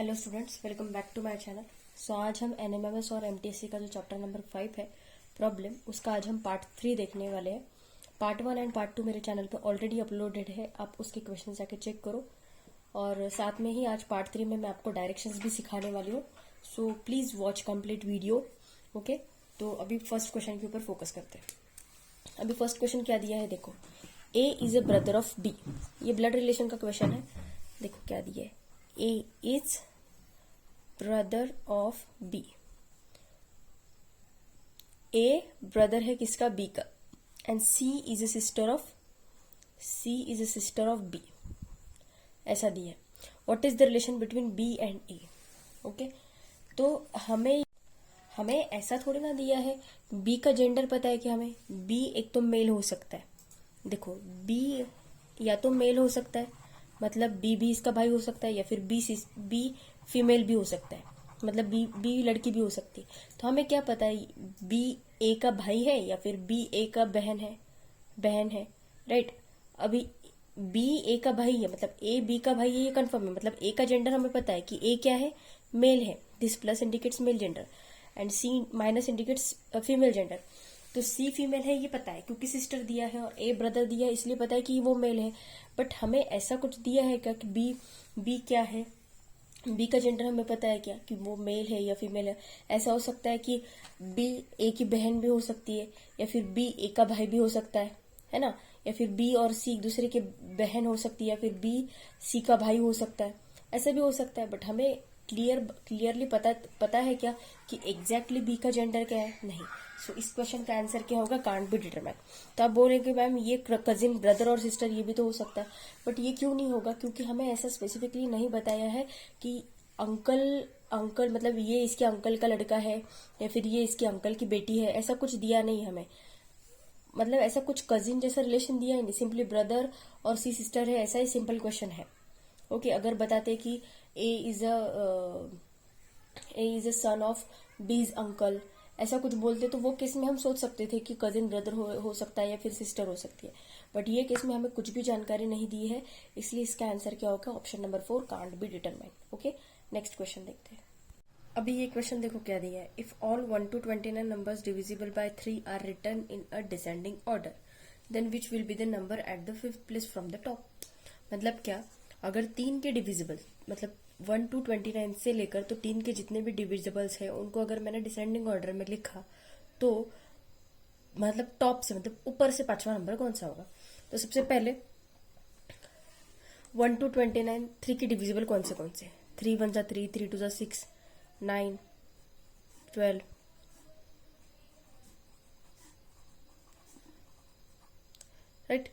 Hello students, welcome back to my channel. So आज हम NMIMS और एमटीएससी का जो चैप्टर नंबर 5 है प्रॉब्लम, उसका आज हम पार्ट 3 देखने वाले हैं। पार्ट 1 एंड पार्ट 2 मेरे चैनल पे ऑलरेडी अपलोडेड है, आप उसके क्वेश्चन जाके चेक करो। और साथ में ही आज पार्ट 3 में मैं आपको डायरेक्शंस भी सिखाने वाली हूँ। So please watch complete video. Okay, तो अभी फर्स्ट क्वेश्चन के ऊपर फोकस करते हैं। अभी फर्स्ट क्वेश्चन क्या दिया है, देखो। A is a brother of B. ये ब्लड रिलेशन का क्वेश्चन है। देखो क्या दिया है, A is brother of B. A brother है किसका, बी का। And C is a sister of B. ऐसा दिया है। What is the relation between B and A. Okay, तो हमें ऐसा थोड़ी ना दिया है। बी का जेंडर पता है कि हमें बी एक तो मेल हो सकता है। देखो, बी या तो मेल हो सकता है, मतलब बी भी इसका भाई हो सकता है, या फिर बी फीमेल भी हो सकता है, मतलब बी लड़की भी हो सकती है। तो हमें क्या पता है, बी ए का भाई है या फिर बी ए का बहन है, राइट। अभी बी ए का भाई है, मतलब ए बी का भाई है, ये कंफर्म है। मतलब ए का जेंडर हमें पता है कि ए क्या है, मेल है। This plus indicates male gender and C minus indicates female gender. तो सी फीमेल है ये पता है क्योंकि सिस्टर दिया है, और ए ब्रदर दिया है इसलिए पता है कि वो मेल है। बट हमें ऐसा कुछ दिया है क्या कि बी क्या है, बी का जेंडर हमें पता है क्या कि वो मेल है या फीमेल है। ऐसा हो सकता है कि बी ए की बहन भी हो सकती है, या फिर बी ए का भाई भी हो सकता है ना। या फिर बी और सी एक दूसरे के बहन हो सकती है, या फिर बी सी का भाई हो सकता है। ऐसा भी हो सकता है। बट हमें क्लियरली पता है क्या कि एग्जैक्टली बी का जेंडर क्या है, नहीं। सो इस क्वेश्चन का आंसर क्या होगा, कांट बी डिटरमाइन। तो आप बोलेंगे मैम ये कजिन ब्रदर और सिस्टर ये भी तो हो सकता है, बट ये क्यों नहीं होगा, क्योंकि हमें ऐसा स्पेसिफिकली नहीं बताया है कि अंकल मतलब ये इसके अंकल का लड़का है या फिर ये इसके अंकल की बेटी है। ऐसा कुछ दिया नहीं हमें, मतलब ऐसा कुछ कजिन जैसा रिलेशन दिया ही नहीं। सिंपली ब्रदर और सी सिस्टर है, ऐसा ही सिंपल क्वेश्चन है। ओके, अगर बताते कि ए इज अ सन ऑफ बीज अंकल, ऐसा कुछ बोलते तो वो केस में हम सोच सकते थे कि कजिन ब्रदर हो सकता है या फिर सिस्टर हो सकती है। बट ये केस में हमें कुछ भी जानकारी नहीं दी है, इसलिए इसका आंसर क्या होगा, option number 4 can't be determine. Okay, next question देखते हैं। अभी ये क्वेश्चन देखो क्या दिया है। If all 1 to 29 numbers divisible by 3 are written in a descending order, then which will be the number at the 5th place from the top. मतलब क्या, अगर 3 के डिविजिबल, मतलब 1 to 29 से लेकर तो 3 के जितने भी डिविजिबल्स हैं उनको अगर मैंने डिसेंडिंग ऑर्डर में लिखा, तो मतलब टॉप से, मतलब ऊपर से 5वां नंबर कौन सा होगा। तो सबसे पहले 1 to 29 3 के डिविजिबल कौन से 3 1 जा 3, 3 2 जा 6, 9, 12, राइट।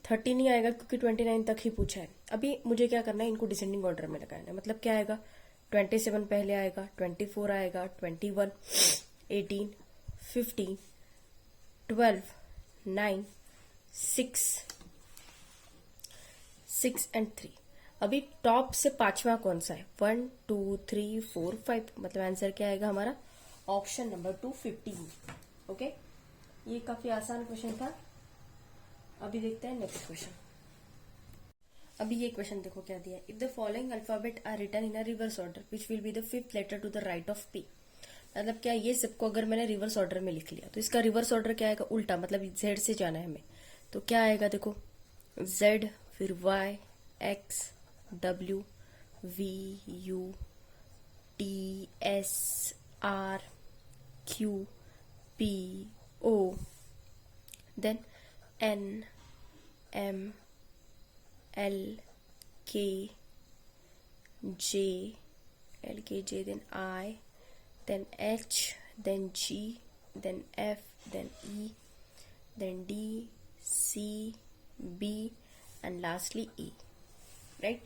30 नहीं आएगा क्योंकि 29 तक ही पूछा है। अभी मुझे क्या करना है, इनको डिसेंडिंग ऑर्डर में लगाना है। मतलब क्या आएगा, 27 पहले आएगा, 24 आएगा, 21, 18, 15, 12, 9, 6 एंड 3। अभी टॉप से 5वां कौन सा है, 1 2 3 4 5, मतलब आंसर क्या आएगा हमारा, ऑप्शन नंबर 2 15। ओके, ये काफी आसान क्वेश्चन था। अभी देखते हैं नेक्स्ट क्वेश्चन। अभी ये क्वेश्चन देखो क्या दिया है। If the following alphabet are written in a reverse order which will be the 5th letter to the right of P. मतलब क्या, ये सबको अगर मैंने रिवर्स ऑर्डर में लिख लिया तो इसका रिवर्स ऑर्डर क्या आएगा, उल्टा, मतलब जेड से जाना है हमें। तो क्या आएगा, देखो जेड, फिर Y, X, W, V, U, T, S, R, Q, P, O, then N, M, L, K, J, then I, then H, then G, then F, then E, then D, C, B and lastly E, right?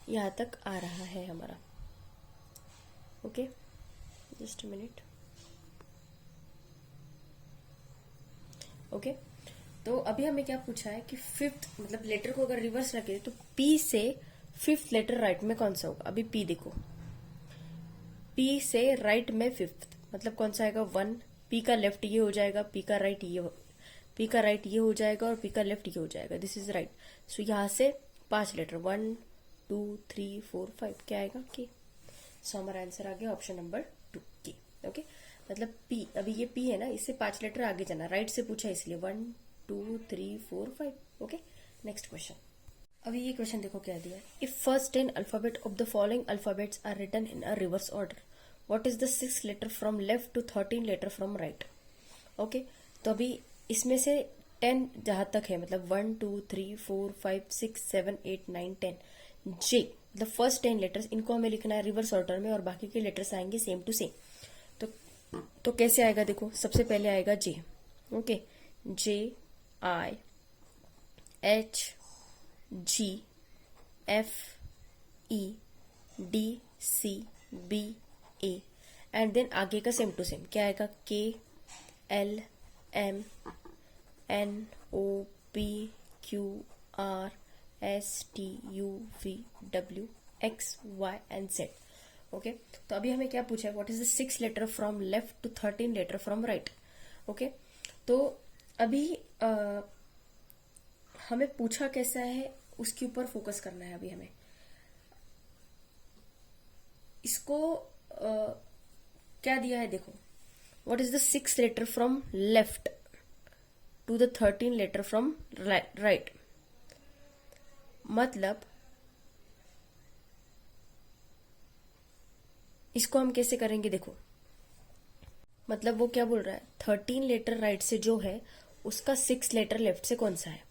यहाँ तक आ रहा है हमारा। Okay, just a minute. Okay, तो अभी हमें क्या पूछा है कि 5th, मतलब लेटर को अगर रिवर्स रखे तो P से 5th लेटर राइट में कौन सा होगा। अभी P देखो, P से राइट में 5th, मतलब कौन सा आएगा, 1। P का लेफ्ट ये हो जाएगा, P का राइट ये हो जाएगा, और P का लेफ्ट ये हो जाएगा। This is right. सो यहाँ से 5 लेटर, 1 2 3 4 5 क्या आएगा के। सो हमारा आंसर आ गया ऑप्शन नंबर 2 के। ओके, मतलब पी, अभी ये पी है ना, इससे 5 लेटर आगे जाना, राइट से पूछा इसलिए 1 2 3 4 5। Okay, next question. अभी ये क्वेश्चन देखो क्या दिया है। If first 10 alphabet of the following alphabets are written in a reverse order, what is the 6 letter from left to 13 letter from right. Okay, तो अभी इसमें से 10 जहां तक है, मतलब 1 2 3 4 5 6 7 8 9 10, जे मतलब फर्स्ट 10 लेटर्स, इनको हमें लिखना है रिवर्स ऑर्डर में और बाकी के लेटर्स आएंगे सेम टू सेम। तो कैसे आएगा देखो, सबसे पहले आएगा J. Okay, J I H G F E D C B A, and then आगे का सेम टू सेम क्या आएगा, K L M N O P Q R S T U V W X Y and Z. Okay, तो अभी हमें क्या पूछा है, what is the 6 letter from left to 13 letter from right. Okay, तो अभी हमें पूछा कैसा है उसके ऊपर फोकस करना है। अभी हमें इसको क्या दिया है देखो, what is the 6 letter from left to the 13 letter from right. मतलब इसको हम कैसे करेंगे देखो, मतलब वो क्या बोल रहा है, 13 लेटर राइट से जो है उसका 6 लेटर लेफ्ट से कौन सा है,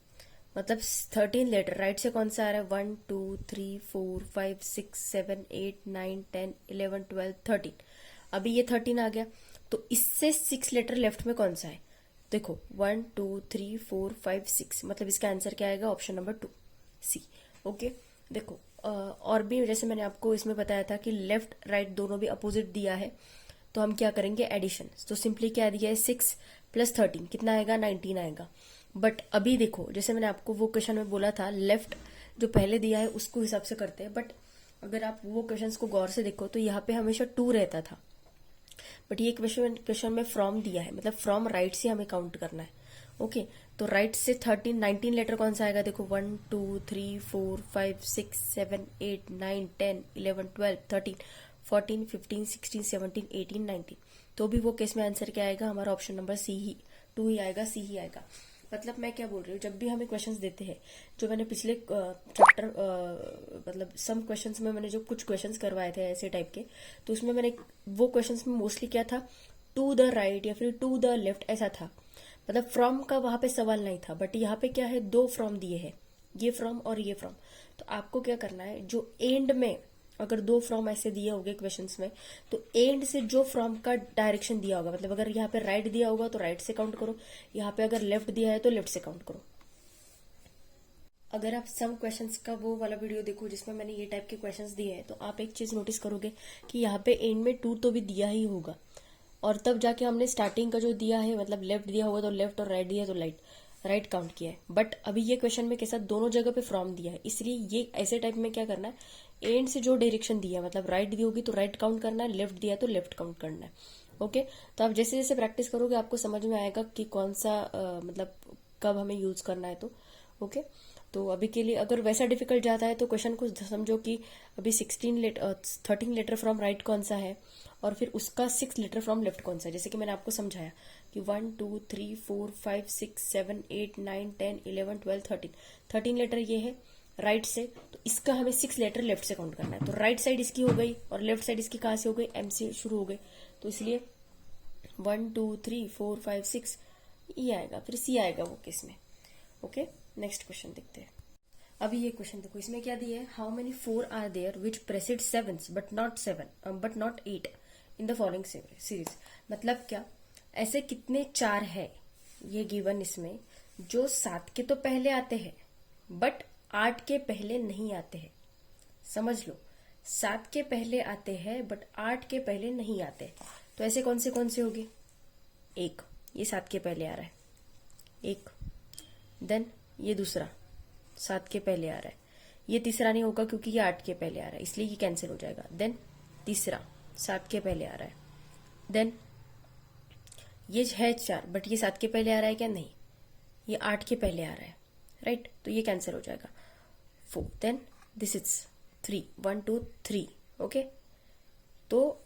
मतलब 13 लेटर राइट से कौन सा आ रहा है, 1 2 3 4 5 6 7 8 9 10 11 12 13। अभी ये 13 आ गया, तो इससे 6 लेटर लेफ्ट में कौन सा है, देखो 1 2 3 4 5 6, मतलब इसका आंसर क्या आएगा, ऑप्शन नंबर 2 सी। ओके, देखो और भी जैसे मैंने आपको इसमें बताया था कि लेफ्ट राइट दोनों भी अपोजिट दिया है, तो हम क्या करेंगे एडिशन। तो सिंपली क्या दिया है, 6 + 13 कितना आएगा, 19 आएगा। बट अभी देखो, जैसे मैंने आपको वो क्वेश्चन में बोला था, लेफ्ट जो पहले दिया है उसको हिसाब से करते हैं, बट अगर आप वो क्वेश्चंस को गौर से देखो तो यहाँ पे हमेशा 2 रहता था, बट ये क्वेश्चन में फ्रॉम दिया है, मतलब फ्रॉम राइट से हमें काउंट करना है। ओके, तो राइट से 19 लेटर कौन सा आएगा, देखो 1 2 3 4 5 6 7 8 9 10 11 12 13 14 15 16 17 18 19। तो भी वो केस में आंसर क्या आएगा, हमारा ऑप्शन नंबर सी ही 2 ही आएगा, सी ही आएगा। मतलब मैं क्या बोल रही हूँ, जब भी हमें क्वेश्चंस देते हैं, जो मैंने पिछले चैप्टर मतलब सम क्वेश्चंस में मैंने जो कुछ क्वेश्चंस करवाए थे ऐसे टाइप के, तो उसमें मैंने वो क्वेश्चंस में मोस्टली क्या था, टू द राइट या फिर टू द लेफ्ट ऐसा था, मतलब फ्रॉम का वहां पे सवाल नहीं था। बट यहाँ पे क्या है, 2 फ्रॉम दिए हैं, ये फ्रॉम और ये फ्रॉम। तो आपको क्या करना है, जो एंड में अगर 2 फ्रॉम ऐसे दिए होंगे क्वेश्चंस में, तो एंड से जो फ्रॉम का डायरेक्शन दिया होगा, मतलब अगर यहाँ पे राइट दिया होगा तो राइट से काउंट करो, यहाँ पे अगर लेफ्ट दिया है तो लेफ्ट से काउंट करो। अगर आप सम क्वेश्चंस का वो वाला वीडियो देखो जिसमें मैंने ये टाइप के क्वेश्चंस दिए हैं, तो आप एक चीज नोटिस करोगे कि यहाँ पे एंड में 2 तो भी दिया ही होगा, और तब जाके हमने स्टार्टिंग का जो दिया है, मतलब लेफ्ट दिया होगा तो लेफ्ट और राइट दिया तो राइट काउंट किया है। बट अभी ये क्वेश्चन में कैसा, दोनों जगह पे फ्रॉम दिया है, इसलिए ये ऐसे टाइप में क्या करना है, एंड से जो डायरेक्शन दिया है, मतलब राइट दी होगी तो राइट काउंट करना है, लेफ्ट दिया तो लेफ्ट काउंट करना है। ओके, तो आप जैसे जैसे प्रैक्टिस करोगे आपको समझ में आएगा कि कौन सा मतलब कब हमें यूज करना है। तो ओके, तो अभी के लिए अगर वैसा डिफिकल्ट जाता है तो क्वेश्चन को समझो कि अभी 13 लेटर फ्रॉम राइट कौन सा है, और फिर उसका 6 लेटर फ्रॉम लेफ्ट कौन सा है। जैसे कि मैंने आपको समझाया कि 1 2 3 4 5 6 7 8 9 10 11 12 13 लेटर ये है राइट से, तो इसका हमें 6 लेटर लेफ्ट से काउंट करना है। तो राइट साइड इसकी हो गई और लेफ्ट साइड इसकी कहां से हो गई, एम से शुरू हो गई, तो इसलिए 1 2 3 4 5 6 ये आएगा, फिर सी आएगा वो केस में। ओके, नेक्स्ट क्वेश्चन देखते हैं। अभी ये क्वेश्चन देखो, इसमें क्या दिया है, how many 4 are there which precede 7 but not 8 in the following series. मतलब क्या, ऐसे कितने 4 है ये गिवन इसमें जो 7 के तो पहले आते हैं बट 8 के पहले नहीं आते हैं। समझ लो, 7 के पहले आते हैं बट 8 के पहले नहीं आते। तो ऐसे कौन से होंगे, एक ये 7 के पहले आ रहा है, एक देन ये दूसरा 7 के पहले आ रहा है, ये तीसरा नहीं होगा क्योंकि ये 8 के पहले आ रहा है, इसलिए ये कैंसिल हो जाएगा। देन तीसरा 7 के पहले आ रहा है, देन ये है 4 बट ये 7 के पहले आ रहा है क्या, नहीं, ये 8 के पहले आ रहा है, राइट, तो ये कैंसिल हो जाएगा। 4 देन दिस इज 3, 1 2 3, ओके। तो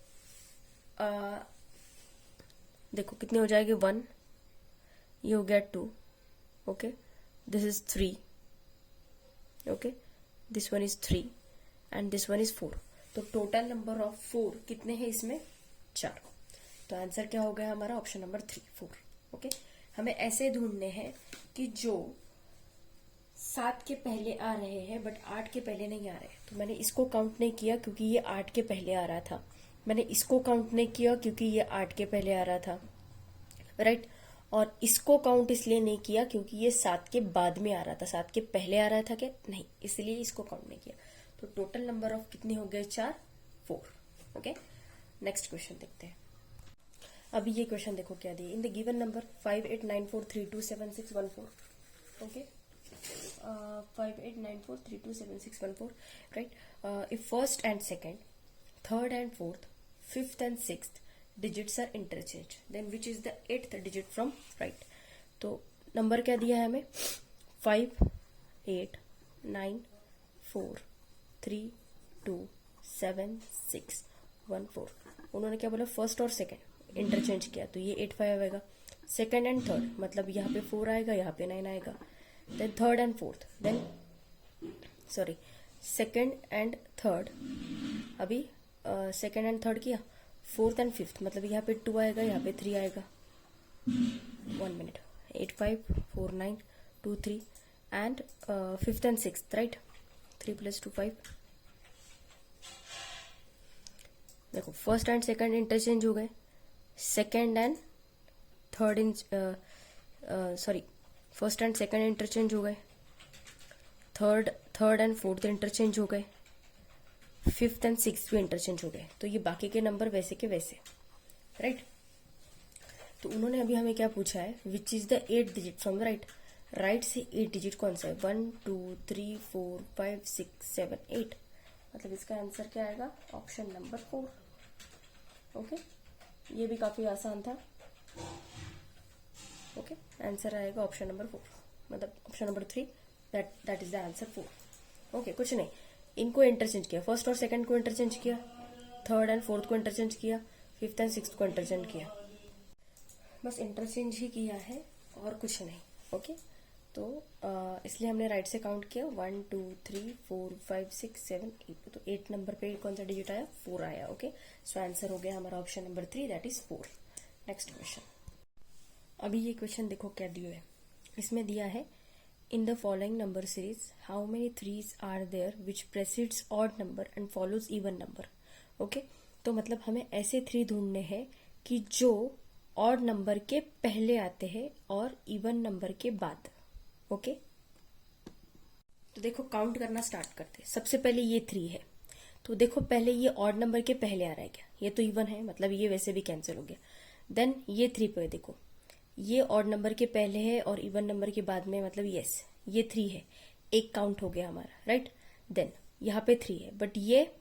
देखो कितने हो जाएंगे, 1, ये हो गया 2, okay, this is 3, okay, this one is 3 and this one is 4। तो टोटल नंबर ऑफ 4 कितने हैं इसमें, 4। तो आंसर क्या हो गया हमारा, ऑप्शन नंबर 3, 4, ओके। हमें ऐसे ढूंढने हैं कि जो 7 के पहले आ रहे हैं बट 8 के पहले नहीं आ रहे। तो मैंने इसको काउंट नहीं किया क्योंकि ये 8 के पहले आ रहा था, मैंने इसको काउंट नहीं किया क्योंकि ये 8 के पहले आ रहा था, राइट। और इसको काउंट इसलिए नहीं किया क्योंकि ये 7 के बाद में आ रहा था, 7 के पहले आ रहा था क्या, नहीं, इसलिए इसको काउंट नहीं किया। तो टोटल नंबर ऑफ कितने हो गए, 4, 4, ओके। नेक्स्ट क्वेश्चन देखते हैं। अभी ये क्वेश्चन देखो क्या दिए, in the given number 5894327614, okay, 5894327614, right. If first and second, third and fourth, fifth and sixth digits are interchanged, then which is the 8th digit from right। तो number क्या दिया है हमें, 5 8 9 4 3 2 7 6 1 4। उन्होंने क्या बोला, फर्स्ट और सेकंड इंटरचेंज किया, तो ये 8 5 आएगा। सेकंड एंड थर्ड, मतलब यहाँ पे 4 आएगा, यहाँ पे 9 आएगा। Then third and fourth, then sorry second and third, अभी सेकंड एंड थर्ड किया, फोर्थ एंड फिफ्थ, मतलब यहाँ पे 2 आएगा, यहाँ पे 3 आएगा। 1 minute, 8 5 4 9 2 3 and fifth and sixth, right, 3 + 2 5। देखो फर्स्ट एंड सेकंड इंटरचेंज हो गए, second and third sorry first and second interchange हो गए, थर्ड एंड फोर्थ इंटरचेंज हो गए, फिफ्थ एंड सिक्स्थ भी इंटरचेंज हो गए। तो ये बाकी के नंबर वैसे के वैसे, राइट। तो उन्होंने अभी हमें क्या पूछा है, which is the 8 digit from the right. Right से 8 डिजिट कौन सा है, 1 2 3 4 5 6 7 8, मतलब इसका आंसर क्या आएगा, ऑप्शन नंबर 4, ओके। ये भी काफी आसान था, ओके। आंसर आएगा ऑप्शन नंबर 4, मतलब option number 3, that is the answer 4, okay. कुछ नहीं, इनको इंटरचेंज किया, फर्स्ट और सेकंड को इंटरचेंज किया, थर्ड एंड फोर्थ को इंटरचेंज किया, फिफ्थ एंड सिक्स्थ को इंटरचेंज किया, बस इंटरचेंज ही किया है और कुछ नहीं, ओके। तो इसलिए हमने राइट से काउंट किया, 1 2 3 4 5 6 7 8। तो 8 नंबर पे कौन सा डिजिट आया, 4 आया, ओके। सो आंसर हो गया हमारा option number 3, that is 4। Next question. अभी ये क्वेश्चन देखो क्या दिया है, इसमें दिया है, in the following number series how many threes are there which precedes odd number and follows even number, okay। तो मतलब हमें ऐसे 3 ढूंढने हैं कि जो ऑड नंबर के पहले आते हैं और इवन नंबर के बाद, ओके। तो देखो काउंट करना स्टार्ट करते हैं। सबसे पहले ये 3 है, तो देखो पहले ये ऑड नंबर के पहले आ रहा है क्या, ये तो इवन है, मतलब ये वैसे भी कैंसिल हो गया। देन ये 3 पे देखो, ये ऑड नंबर के पहले है और इवन नंबर के बाद में, मतलब यस ये 3 है, एक काउंट हो गया हमारा, राइट। देन यहाँ पे 3 है, बट ये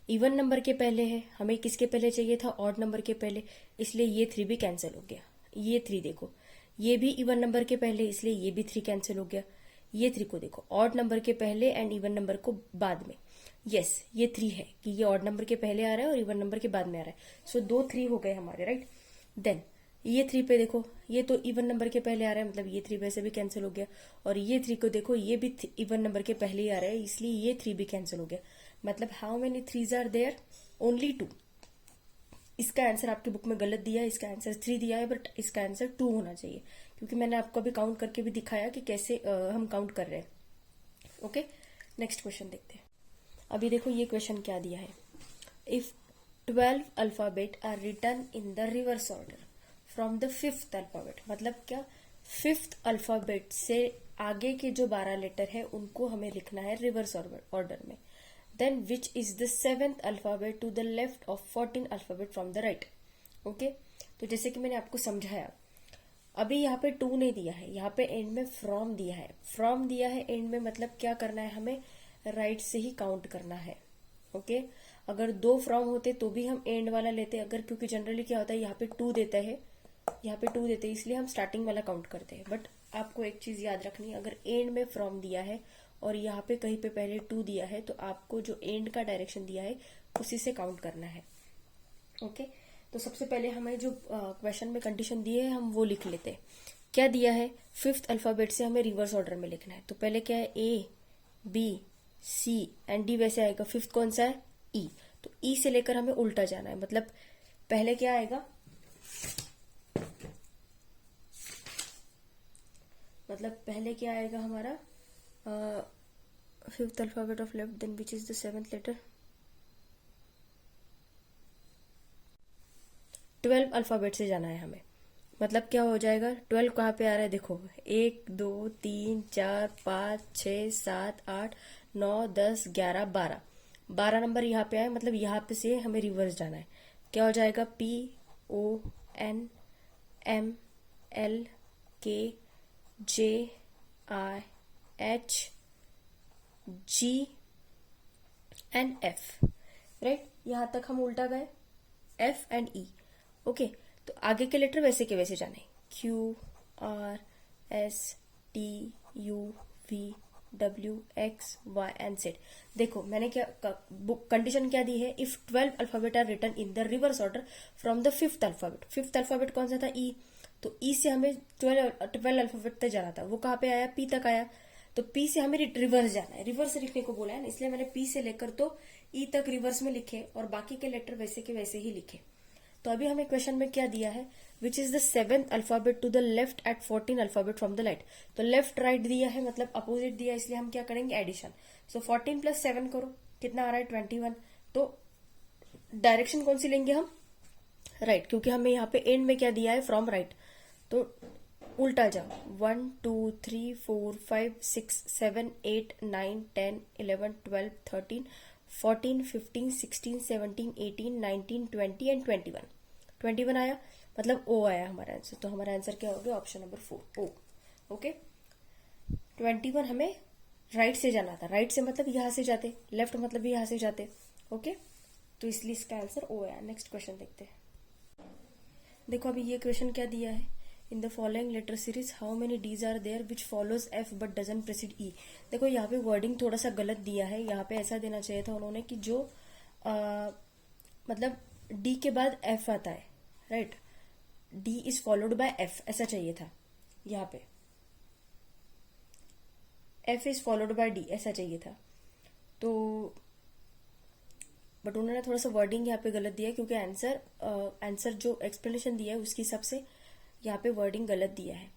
इवन नंबर के पहले है, हमें किसके पहले चाहिए था, ऑड नंबर के पहले, इसलिए ये 3 भी कैंसिल हो गया। ये 3 देखो, ये भी इवन नंबर के पहले, इसलिए ये भी 3 कैंसिल हो गया। ये 3 को देखो, ऑड नंबर के पहले एंड इवन नंबर को बाद में, यस ये 3 है कि ये ऑड नंबर के पहले आ रहा है और इवन नंबर के बाद में आ रहा है। सो 2 3 हो गए हमारे, राइट। देन ये 3 पे देखो, ये तो इवन नंबर के पहले आ रहा है, मतलब ये 3 वैसे भी कैंसिल हो गया। और ये 3 को देखो, ये भी इवन नंबर के पहले ही आ रहा है, इसलिए ये 3 भी कैंसिल हो गया। मतलब how many 3s are there, only 2। इसका आंसर आपकी बुक में गलत दिया है, इसका आंसर 3 दिया है, बट इसका आंसर 2 होना चाहिए, क्योंकि मैंने आपको अभी काउंट करके भी दिखाया कि कैसे हम काउंट कर रहे हैं, ओके। नेक्स्ट क्वेश्चन देखते हैं। अभी देखो ये क्वेश्चन क्या दिया है, if 12 alphabet are written in the reverse order from the 5th alphabet, मतलब क्या 5th अल्फाबेट से आगे के जो 12 लेटर है उनको हमें लिखना है रिवर्स ऑर्डर में। Then which is the 7th alphabet to the left of 14 alphabet from the right, okay. तो जैसे कि मैंने आपको समझाया, अभी यहाँ पे 2 नहीं दिया है, यहाँ पे एंड में फ्रॉम दिया है। फ्रॉम दिया है एंड में, मतलब क्या करना है, हमें राइट से ही काउंट करना है, ओके। अगर 2 फ्रॉम होते तो भी हम एंड वाला लेते, अगर क्योंकि जनरली क्या होता है यहाँ पे 2 देता है, यहाँ पे 2 देते हैं, इसलिए हम स्टार्टिंग वाला काउंट करते हैं। बट आपको एक चीज याद रखनी है, अगर एंड में फ्रॉम दिया है और यहाँ पे कहीं पे पहले 2 दिया है, तो आपको जो एंड का डायरेक्शन दिया है उसी से काउंट करना है। ओके, तो सबसे पहले हमें जो क्वेश्चन में कंडीशन दी है हम वो लिख लेते हैं। क्या दिया है, 5th अल्फाबेट से हमें रिवर्स ऑर्डर में लिखना है। तो पहले क्या है, A B C and D वैसे आएगा। 5th कौन सा है, ई, तो ई से लेकर हमें उल्टा जाना है। मतलब पहले क्या आएगा, हमारा 5th alphabet of left, then which is the 7th letter. 12 alphabet से जाना है हमें। मतलब क्या हो जाएगा, 12 कहाँ पे आ रहा है, देखो 1 2 3 4 5 6 7 8 9 10 11 12, 12 नंबर यहाँ पे आए। मतलब यहाँ पे से हमें रिवर्स जाना है। क्या हो जाएगा, P O N M L K J I H G and F, right. यहाँ तक हम उल्टा गए, F एंड E। ओके, तो आगे के लेटर वैसे के वैसे जाने, Q R S T U V W X Y and Z। देखो मैंने क्या कंडीशन क्या दी है, if 12 alphabet are written in the reverse order from the 5th alphabet. 5th alphabet कौन सा था, E, तो E से हमें 12 अल्फाबेट तक जाना था। वो कहाँ पे आया, P तक आया। तो P से हमें रिवर्स जाना है, रिवर्स लिखने को बोला है ना, इसलिए मैंने P से लेकर तो E तक रिवर्स में लिखे और बाकी के लेटर वैसे के वैसे ही लिखे। तो अभी हमें क्वेश्चन में क्या दिया है, which is the 7th alphabet to the left at 14 alphabet from the right. तो लेफ्ट राइट दिया है, मतलब अपोजिट दिया है, इसलिए हम क्या करेंगे, एडिशन। सो 14 + 7 करो, कितना आ रहा है, 21। तो डायरेक्शन कौन सी लेंगे हम, राइट, क्योंकि हमें यहाँ पे एंड में क्या दिया है, फ्रॉम राइट। तो उल्टा जाओ, 1 2 3 4 5 6 7 8 9 10 11 12 13 14 15 16 17 18 19 20 एंड 21। 21 आया, मतलब O आया हमारा आंसर। तो हमारा आंसर क्या हो गया, ऑप्शन नंबर 4 O। ओके, 21 हमें राइट से जाना था। राइट से मतलब यहां से जाते, लेफ्ट मतलब भी यहां से जाते। ओके, तो इसलिए इसका आंसर O आया। नेक्स्ट क्वेश्चन देखते हैं। देखो अभी ये क्वेश्चन क्या दिया है, in the following letter series how many Ds are there which follows F but doesn't precede E. देखो यहाँ पे वर्डिंग थोड़ा सा गलत दिया है। यहाँ पे ऐसा देना चाहिए था उन्होंने कि जो मतलब डी के बाद एफ आता है, right, D is followed by F, ऐसा चाहिए था। यहाँ पे F is followed by D ऐसा चाहिए था। तो बट उन्होंने थोड़ा सा वर्डिंग यहाँ पे गलत दिया है, क्योंकि आंसर जो एक्सप्लेनेशन दिया है उसके हिसाब से यहाँ पे वर्डिंग गलत दिया है।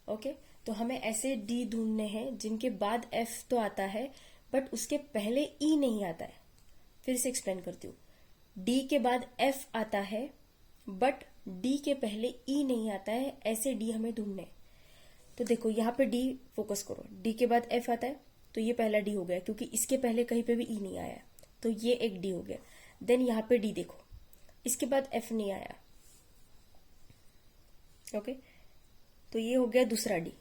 ओके, तो हमें ऐसे डी ढूंढने हैं जिनके बाद एफ तो आता है बट उसके पहले ई नहीं आता है। फिर से एक्सप्लेन करती हूँ, डी के बाद एफ आता है बट डी के पहले ई नहीं आता है, ऐसे डी हमें ढूंढने हैं। तो देखो यहाँ पे डी फोकस करो, डी के बाद एफ आता है तो ये पहला डी हो गया, क्योंकि इसके पहले कहीं पे भी ई नहीं आया, तो ये एक डी हो गया। देन यहाँ पे डी देखो, इसके बाद एफ नहीं आया। ओके, तो ये हो गया दूसरा डी।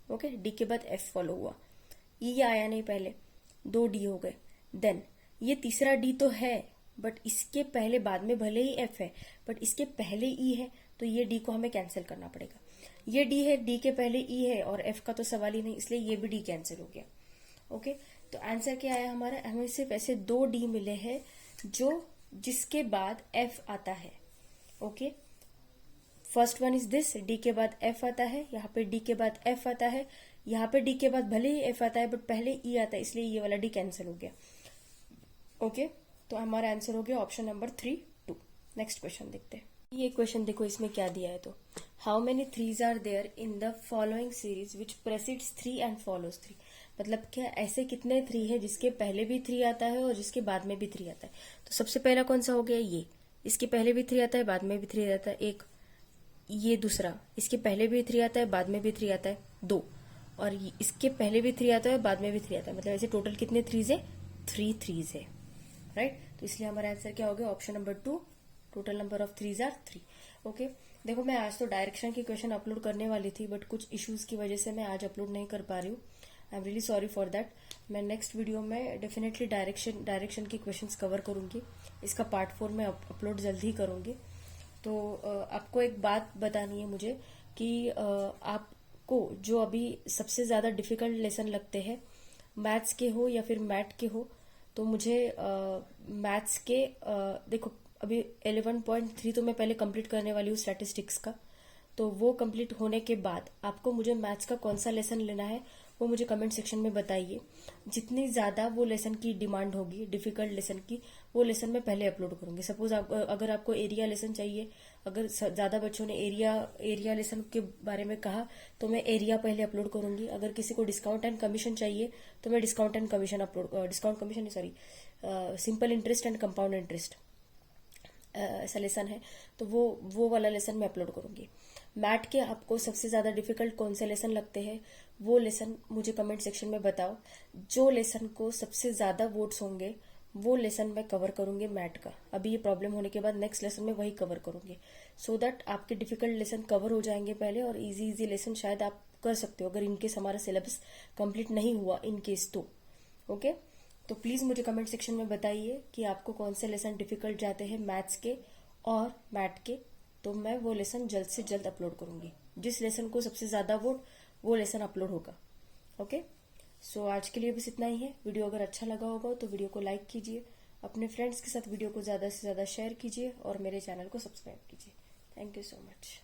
ओके, डी के बाद एफ फॉलो हुआ, ई आया नहीं पहले, 2 डी हो गए। देन ये तीसरा डी तो है बट इसके पहले, बाद में भले ही एफ है बट इसके पहले ई है, तो ये डी को हमें कैंसिल करना पड़ेगा। ये डी है, डी के पहले ई है और एफ का तो सवाल ही नहीं, इसलिए ये भी डी कैंसिल हो गया। ओके, तो आंसर क्या आया हमारा, हमें सिर्फ ऐसे 2 डी मिले हैं जो जिसके बाद एफ आता है। Okay, first one is this, D के बाद एफ आता है, यहाँ पे डी के बाद एफ आता है, यहाँ पे डी के बाद भले ही एफ आता है बट पहले ई आता है, इसलिए ये वाला डी कैंसिल हो गया। ओके, तो हमारा आंसर हो गया ऑप्शन नंबर 3 2। नेक्स्ट क्वेश्चन देखते हैं। ये क्वेश्चन देखो इसमें क्या दिया है, तो how many threes are there in the following series which precedes 3 and follows 3। मतलब क्या ऐसे कितने 3 है जिसके पहले भी 3 आता है और जिसके बाद में भी 3 आता है। तो सबसे पहला कौन सा हो गया, ये, इसके पहले भी 3 आता है बाद में भी 3 आता है, एक। ये दूसरा, इसके पहले भी 3 आता है बाद में भी 3 आता है, 2। और इसके पहले भी 3 आता है बाद में भी 3 आता है। मतलब ऐसे टोटल कितने 3s है, 3 3s है, राइट। तो इसलिए हमारा आंसर क्या हो गया, option number 2, total number of 3s are 3। Okay, देखो मैं आज तो डायरेक्शन की क्वेश्चन अपलोड करने वाली थी बट कुछ इश्यूज की वजह से मैं आज अपलोड नहीं कर पा रही हूँ। I am really sorry for that. मैं नेक्स्ट वीडियो में डेफिनेटली डायरेक्शन की क्वेश्चंस कवर करूंगी। इसका पार्ट 4 में अपलोड जल्द ही करूंगी। तो आपको एक बात बतानी है मुझे कि आपको जो अभी सबसे ज्यादा डिफिकल्ट लेसन लगते हैं मैथ्स के हो या फिर मैट के हो, तो मुझे मैथ्स के देखो अभी 11.3 तो मैं पहले कंप्लीट करने वाली हूँ स्टैटिस्टिक्स का, तो वो कंप्लीट होने के बाद आपको मुझे मैथ्स का कौन सा लेसन लेना है वो मुझे कमेंट सेक्शन में बताइए। जितनी ज्यादा वो लेसन की डिमांड होगी डिफिकल्ट लेसन की, वो लेसन मैं पहले अपलोड करूंगी। सपोज अगर आपको एरिया लेसन चाहिए, अगर ज्यादा बच्चों ने एरिया लेसन के बारे में कहा तो मैं एरिया पहले अपलोड करूंगी। अगर किसी को डिस्काउंट एंड कमीशन चाहिए तो मैं discount and commission upload discount commission sorry simple interest and compound interest ऐसा लेसन है, तो वो वाला लेसन मैं अपलोड करूंगी। मैट के आपको सबसे ज्यादा डिफिकल्ट कौन से लेसन लगते हैं वो लेसन मुझे कमेंट सेक्शन में बताओ। जो लेसन को सबसे ज्यादा वोट्स होंगे वो लेसन मैं कवर करूंगी मैट का। अभी ये प्रॉब्लम होने के बाद नेक्स्ट लेसन में वही कवर करूंगी, सो दैट आपके डिफिकल्ट लेसन कवर हो जाएंगे पहले, और इजी लेसन शायद आप कर सकते हो अगर इनकेस हमारा सिलेबस कंप्लीट नहीं हुआ इनकेस तो। ओके, तो प्लीज मुझे कमेंट सेक्शन में बताइए कि आपको कौन से लेसन डिफिकल्ट जाते हैं मैथ्स के और मैट के, तो मैं वो लेसन जल्द से जल्द अपलोड करूंगी। जिस लेसन को सबसे ज्यादा वोट वो लेसन अपलोड होगा। ओके, सो आज के लिए बस इतना ही है। वीडियो अगर अच्छा लगा होगा तो वीडियो को लाइक कीजिए, अपने फ्रेंड्स के साथ वीडियो को ज्यादा से ज्यादा शेयर कीजिए और मेरे चैनल को सब्सक्राइब कीजिए। Thank you so much.